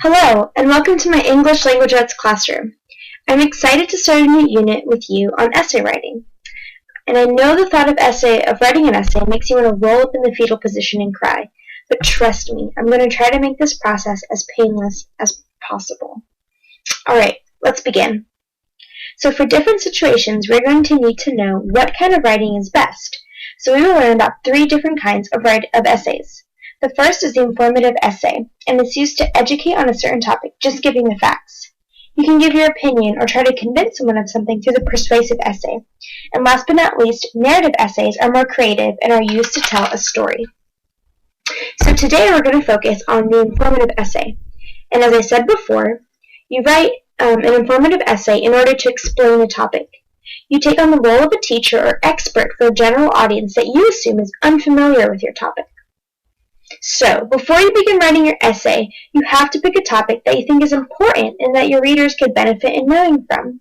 Hello, and welcome to my English Language Arts classroom. I'm excited to start a new unit with you on essay writing. And I know the thought of writing an essay makes you want to roll up in the fetal position and cry. But trust me, I'm going to try to make this process as painless as possible. Alright, let's begin. So for different situations, we're going to need to know what kind of writing is best. So we will learn about 3 different kinds of essays. The first is the informative essay, and it's used to educate on a certain topic, just giving the facts. You can give your opinion or try to convince someone of something through the persuasive essay. And last but not least, narrative essays are more creative and are used to tell a story. So today we're going to focus on the informative essay. And as I said before, you write an informative essay in order to explain a topic. You take on the role of a teacher or expert for a general audience that you assume is unfamiliar with your topic. So, before you begin writing your essay, you have to pick a topic that you think is important and that your readers could benefit in knowing from.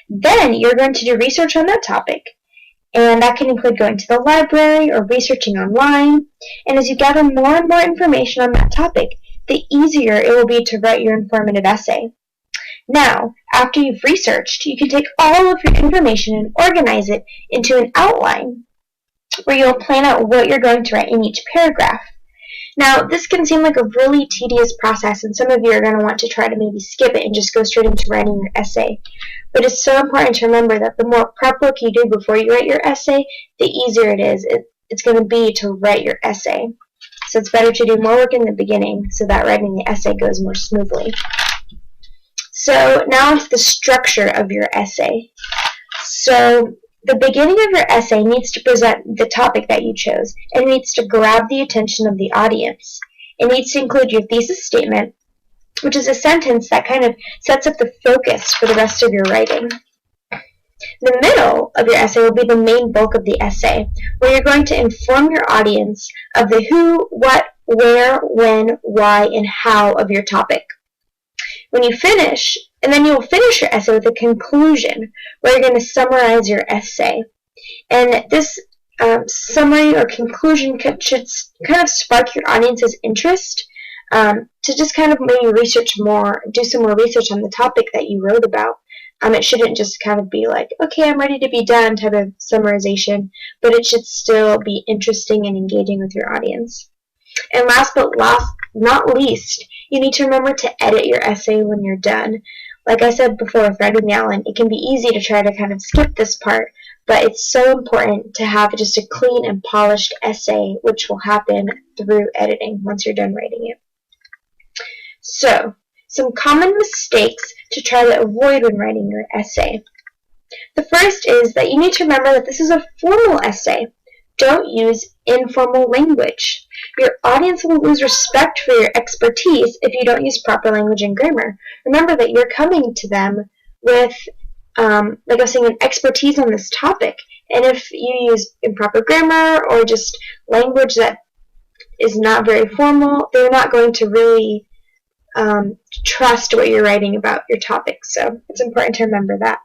Then, you're going to do research on that topic, and that can include going to the library or researching online. And as you gather more and more information on that topic, the easier it will be to write your informative essay. Now, after you've researched, you can take all of your information and organize it into an outline where you'll plan out what you're going to write in each paragraph. Now, this can seem like a really tedious process, and some of you are going to want to try to maybe skip it and just go straight into writing your essay. But it's so important to remember that the more prep work you do before you write your essay, the easier it's going to be to write your essay. So it's better to do more work in the beginning so that writing the essay goes more smoothly. So now onto the structure of your essay. So the beginning of your essay needs to present the topic that you chose. It needs to grab the attention of the audience. It needs to include your thesis statement, which is a sentence that kind of sets up the focus for the rest of your writing. The middle of your essay will be the main bulk of the essay, where you're going to inform your audience of the who, what, where, when, why, and how of your topic. When you finish, and then you will finish your essay with a conclusion, where you're going to summarize your essay. And this summary or conclusion should kind of spark your audience's interest to just kind of maybe do some more research on the topic that you wrote about. It shouldn't just kind of be like, okay, I'm ready to be done type of summarization, but it should still be interesting and engaging with your audience. And last but not least, you need to remember to edit your essay when you're done. Like I said before with writing the outline, it can be easy to try to kind of skip this part, but it's so important to have just a clean and polished essay, which will happen through editing once you're done writing it. So, some common mistakes to try to avoid when writing your essay. The first is that you need to remember that this is a formal essay. Don't use informal language. Your audience will lose respect for your expertise if you don't use proper language and grammar. Remember that you're coming to them with, like I was saying, an expertise on this topic. And if you use improper grammar or just language that is not very formal, they're not going to really trust what you're writing about your topic. So it's important to remember that.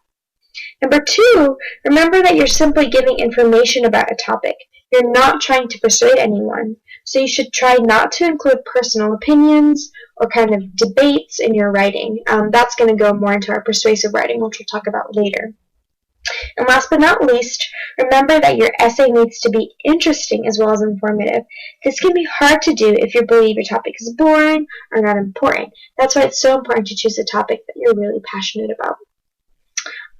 Number 2, remember that you're simply giving information about a topic. You're not trying to persuade anyone. So you should try not to include personal opinions or kind of debates in your writing. That's going to go more into our persuasive writing, which we'll talk about later. And last but not least, remember that your essay needs to be interesting as well as informative. This can be hard to do if you believe your topic is boring or not important. That's why it's so important to choose a topic that you're really passionate about.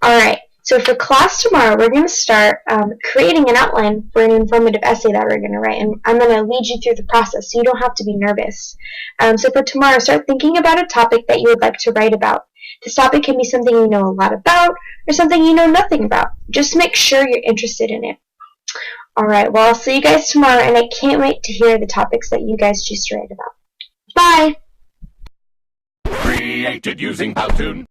Alright, so for class tomorrow, we're going to start creating an outline for an informative essay that we're going to write, and I'm going to lead you through the process so you don't have to be nervous. So for tomorrow, start thinking about a topic that you would like to write about. This topic can be something you know a lot about or something you know nothing about. Just make sure you're interested in it. Alright, well, I'll see you guys tomorrow, and I can't wait to hear the topics that you guys choose to write about. Bye! Created using Powtoon.